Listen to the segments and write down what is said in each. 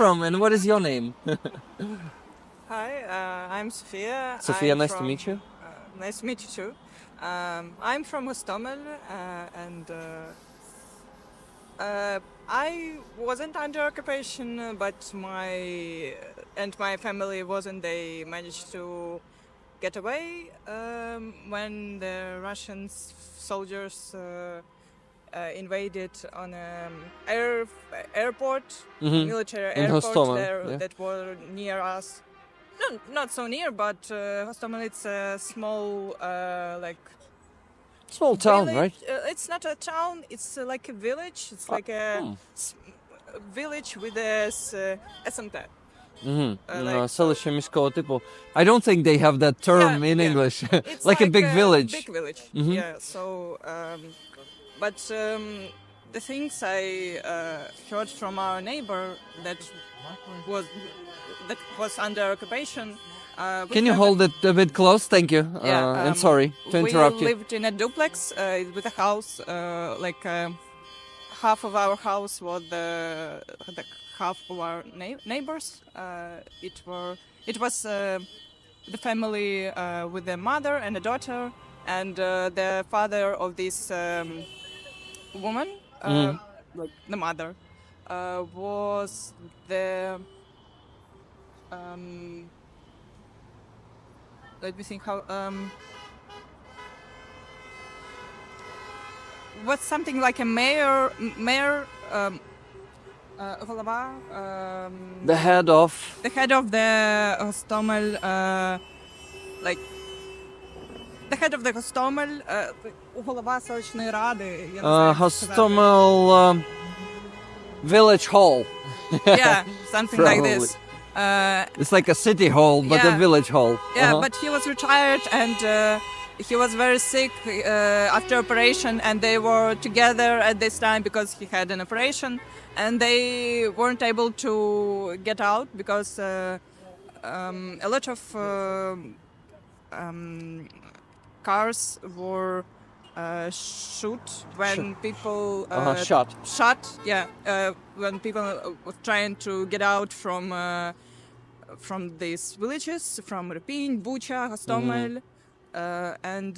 from, and what is your name? Hi, I'm Sofiya. Sofiya, I'm nice to from- meet you. Nice to meet you too. I'm from Hostomel, and I wasn't under occupation, but my family wasn't. They managed to get away when the Russian soldiers invaded on airport, Mhm. military In airport Hostomel, there yeah. that were near us. No, not so near, but Hostomel it's a small Small town, village. right? It's not a town. It's like a village. It's like a village with a SMT. Селище міського типу. I don't think they have that term in English. It's like a big village. Big village. Yeah. So, but the things I heard from our neighbor was that was under occupation. Can you hold it a bit close? Thank you. And sorry to interrupt we you. lived in a duplex with a house. Half of our house was the half of our neighbors. It was the family with a mother and a daughter, and the father of this woman, like the mother, was the. Let me think how. Was something like a mayor. Голова. The head of. The head of the Hostomel, like the head of the Hostomel, голова селищної ради. Я не знаю, як сказати. Hostomel Village Hall. Yeah, something like Probably. this. It's like a city hall, but a Yeah. village hall. Yeah, Uh-huh. but he was retired and he was very sick after operation, and they were together at this time because he had an operation, and they weren't able to get out because a lot of cars were shoot when people Shot. when people were trying to get out from these villages, from Irpin, Bucha, Hostomel, and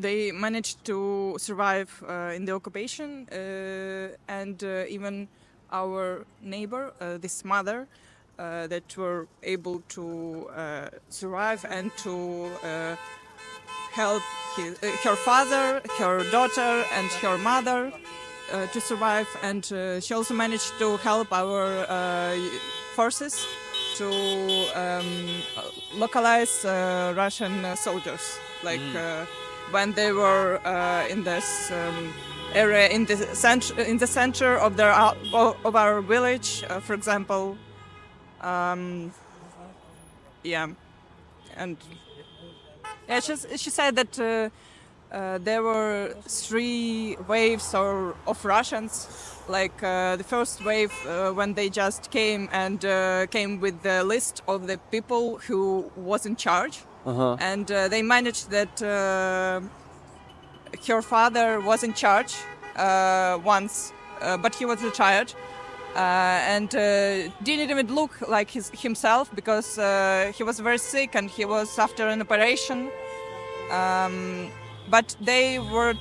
they managed to survive in the occupation, and even our neighbor, this mother, that were able to survive and to help her father, her daughter, and her mother to survive, and she also managed to help our forces to localize Russian soldiers, like when they were in this area in the center of our village, for example. And yeah, she said that there were 3 waves of Russians. Like the first wave when they just came and came with the list of the people who was in charge, and they managed that her father was in charge once, but he was retired. And didn't even look like himself because he was very sick and he was after an operation. But they were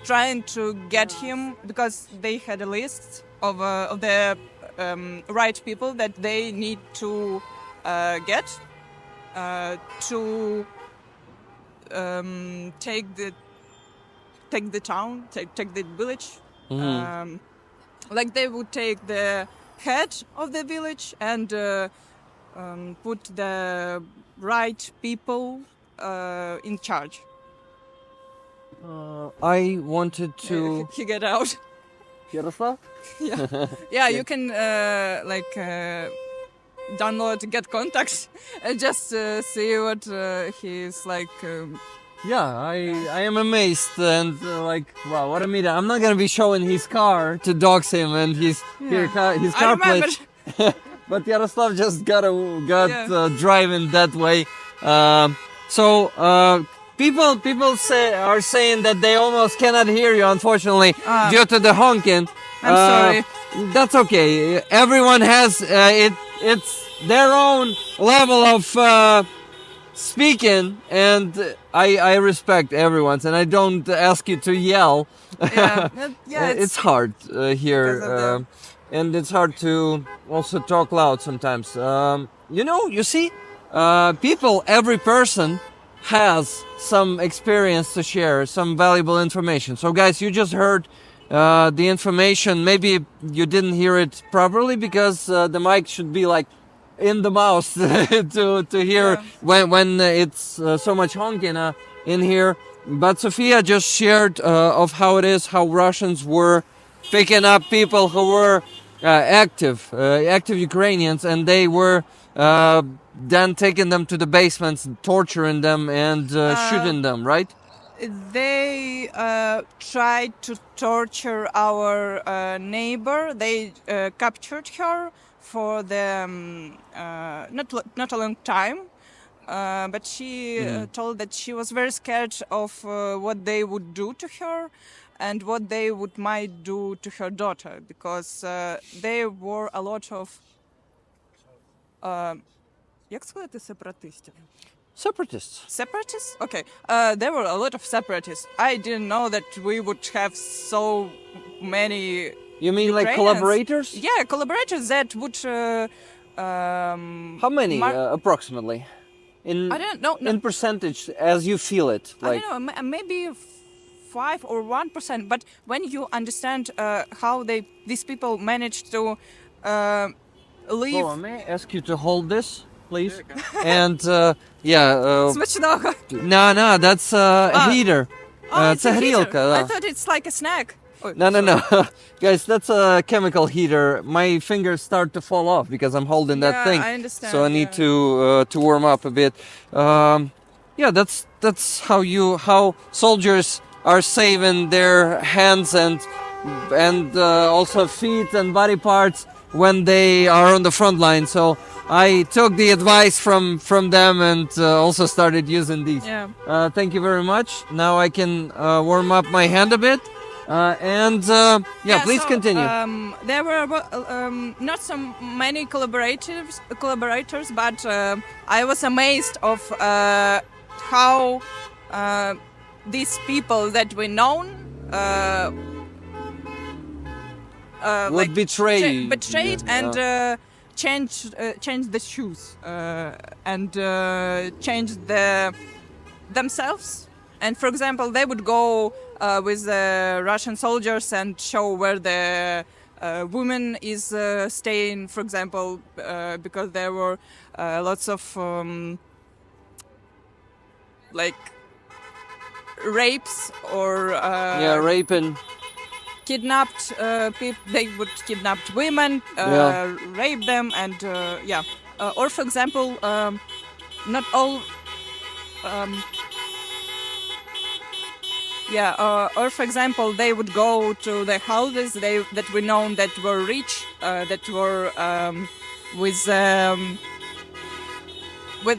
trying to get him because they had a list of the right people that they need to get to take the town, take the village. Like they would take the head of the village and put the right people in charge. I wanted to. He get out. Yaroslav? Yeah, you can download Get Contacts and just see what he's like. Yeah, I am amazed and wow, what a meetup. I'm not gonna be showing his car to dox him and his car remember. plate. But Yaroslav just got driving that way. People are saying that they almost cannot hear you, unfortunately, due to the honking. I'm sorry. That's okay. Everyone has it. It's their own level of speaking, and I respect everyone's, and I don't ask you to yell. Yeah, yeah. It's hard here, because of the- and it's hard to also talk loud sometimes. You see, people, every person has some experience to share, some valuable information. So, guys, you just heard the information. Maybe you didn't hear it properly because the mic should be like in the mouth to hear Yeah. when it's so much honking in here. But Sofiya just shared of how it is, how Russians were picking up people who were active Ukrainians, and they were then taking them to the basements, torturing them, and shooting them. Right? They tried to torture our neighbor. They captured her for the not a long time, but she told that she was very scared of what they would do to her and what they might do to her daughter, because there were a lot of як сказати сепаратистів? Separatists. Separatists? Okay. There were a lot of separatists. I didn't know that we would have so many. You mean like Ukrainians. collaborators? Yeah, collaborators that would. How many approximately? I don't know. In percentage, as you feel it. I don't know. Maybe 5 or 1%. But when you understand how these people managed to live. Oh, may I ask you to hold this, please? And Смачного. no, that's a heater. Oh, It's a грілка, heater. да. I thought it's like a snack. Oh, No. Guys, that's a chemical heater. My fingers start to fall off because I'm holding that Yeah, thing. I understand, So I need yeah. to warm up a bit. That's how soldiers are saving their hands and also feet and body parts when they are on the front line. So I took the advice from them and also started using these. Yeah. Thank you very much. Now I can warm up my hand a bit. Please so, continue. There were not so many collaborators, but I was amazed of how these people that we known Would betray betrayed yeah, and changed the shoes and changed themselves. And for example, they would go with the Russian soldiers and show where the woman is staying, for example, because there were lots of like rapes or raping. kidnapped people. They would kidnap women, rape them, and or for example, not all. Or for example, they would go to the houses that we know that were rich, that were with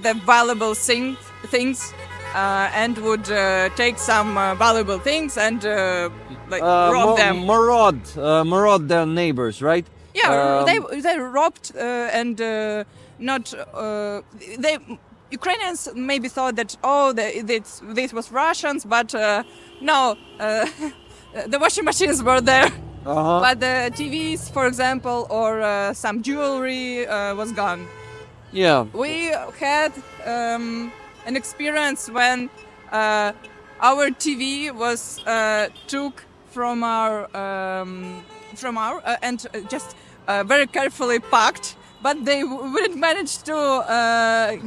the valuable things, and would take some valuable things and rob them. Maraud their neighbors, right? Yeah, they robbed and not they. Ukrainians maybe thought that this was Russians, but no, the washing machines were there, but the TVs, for example, or some jewelry was gone. Yeah. We had an experience when our TV was took from our and just very carefully packed. But they wouldn't manage to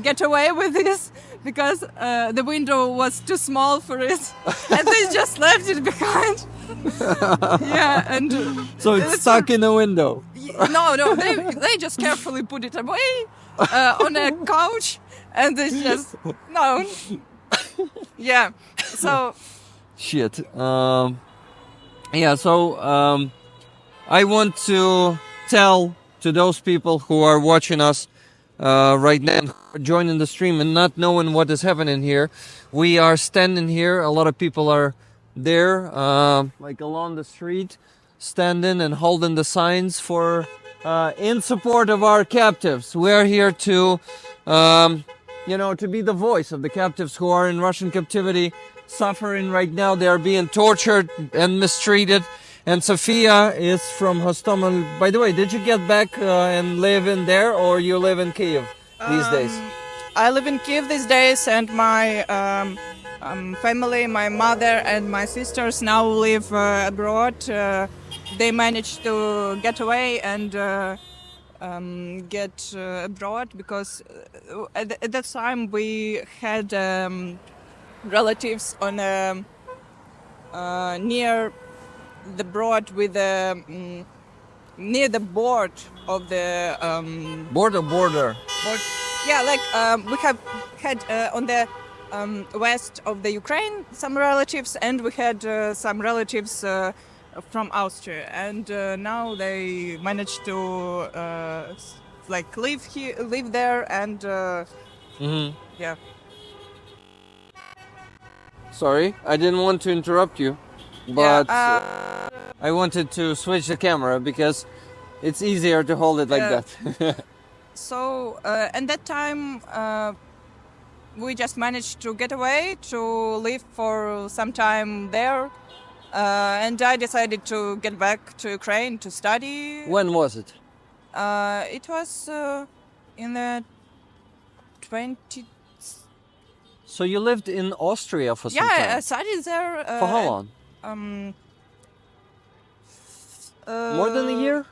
get away with this because the window was too small for it, and they just left it behind. Yeah, and so it's stuck in the window. No, they just carefully put it away on a couch, and they just no. Yeah, so shit. I want to tell to those people who are watching us right now, joining the stream and not knowing what is happening here. We are standing here. A lot of people are there, like along the street. standing and holding the signs for in support of our captives. We're here to, to be the voice of the captives who are in Russian captivity, suffering right now. They are being tortured and mistreated. And Sofiya is from Hostomel. By the way, did you get back and live in there, or you live in Kiev these days? I live in Kiev these days, and my family, my mother and my sisters now live abroad. They managed to get away and get abroad because at that time we had relatives on near the broad with the near the board of the Border. board. Yeah, like we have had on the west of the Ukraine some relatives, and we had some relatives from Austria, and now they managed to live there, and yeah. Sorry, I didn't want to interrupt you, but Yeah, I wanted to switch the camera because it's easier to hold it like that. So at that time, we just managed to get away to live for some time there, and I decided to get back to Ukraine to study. When was it? It was in the 20. So you lived in Austria for some Yeah, I time? studied there. For how long? More than a year?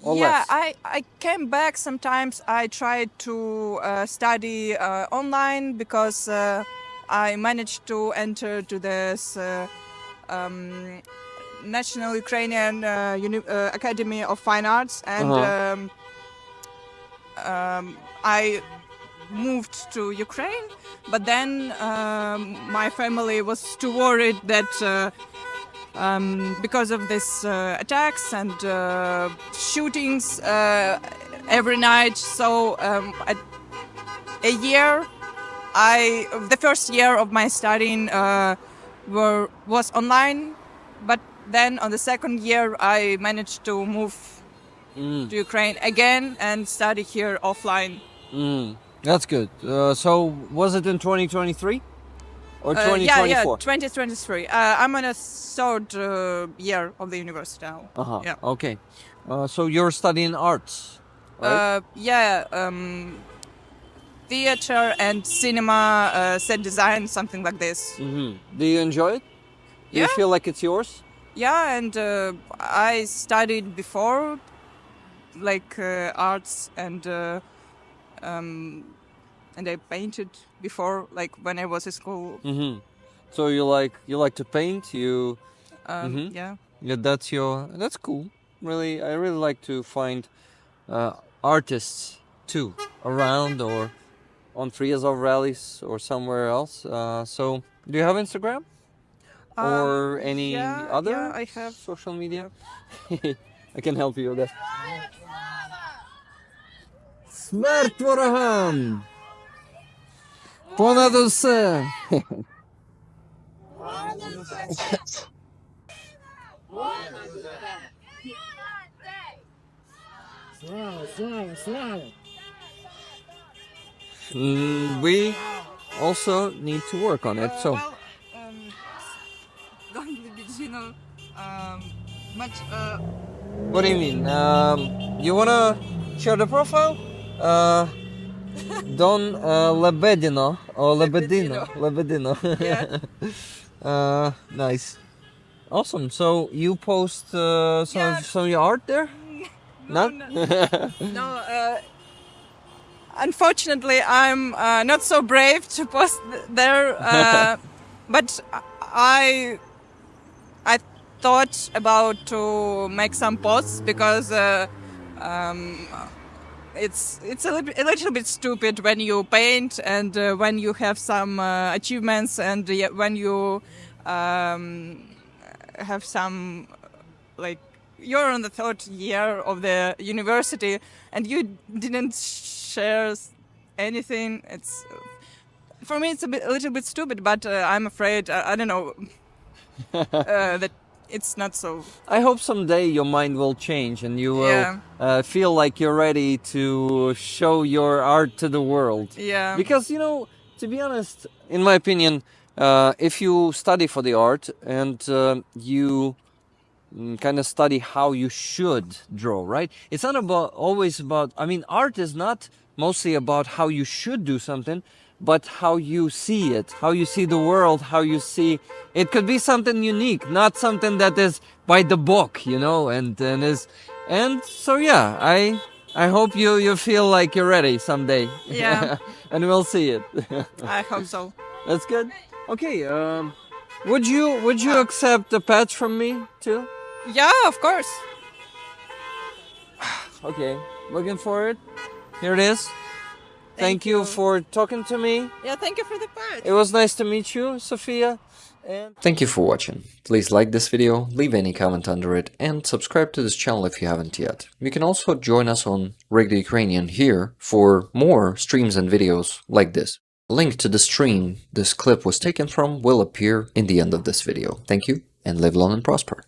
Or Yeah, less? I came back sometimes. I tried to study online because I managed to enter to this National Ukrainian Academy of Fine Arts, and I moved to Ukraine. But then my family was too worried that because of this attacks and shootings every night. So a year, the first year of my studying was online, but then on the second year I managed to move to Ukraine again and study here offline. That's good. So was it in 2023 or 2024? Yeah, 2023. I'm on a third year of the university now. Yeah. Okay. So you're studying arts, right? Theater and cinema, set design, something like this. Do you enjoy it? Do you Yeah. feel like it's yours? Yeah, and I studied before, like arts, and I painted before, like when I was in school. So you like to paint? Yeah. Yeah, that's cool. Really, I really like to find artists too around or on Friazov rallies or somewhere else. So do you have Instagram or any other Yeah, I have. social media? I can help you with that. Смерть ворогам! Понад усе! We also need to work on it. So Don't much. what do you mean? You wanna share the profile? Don Lebedino or Lebedino. Yeah. Nice, awesome. So you post Yeah. some of your art there? No? No. Unfortunately, I'm not so brave to post there. But I thought about to make some posts because it's a little bit stupid when you paint and when you have some achievements and when you have some, like, you're on the third year of the university and you didn't share anything. It's, for me it's a little bit stupid, but I'm afraid I don't know that it's not so. I hope someday your mind will change and you will feel like you're ready to show your art to the world. Yeah. Because, you know, to be honest, in my opinion, if you study for the art and you kind of study how you should draw, right? It's not about always about, I mean, art is not mostly about how you should do something, but how you see it, how you see the world, how you see it could be something unique, not something that is by the book, you know, and so yeah, I hope you feel like you're ready someday. Yeah. And we'll see it. I hope so. That's good. Okay, would you accept a patch from me too? Yeah, of course. Okay, looking for it. Here it is. Thank you for talking to me. Yeah, thank you for the part. It was nice to meet you, Sofiya. And thank you for watching. Please like this video, leave any comment under it, and subscribe to this channel if you haven't yet. You can also join us on Rig the Ukrainian here for more streams and videos like this. A link to the stream this clip was taken from will appear in the end of this video. Thank you, and live long and prosper.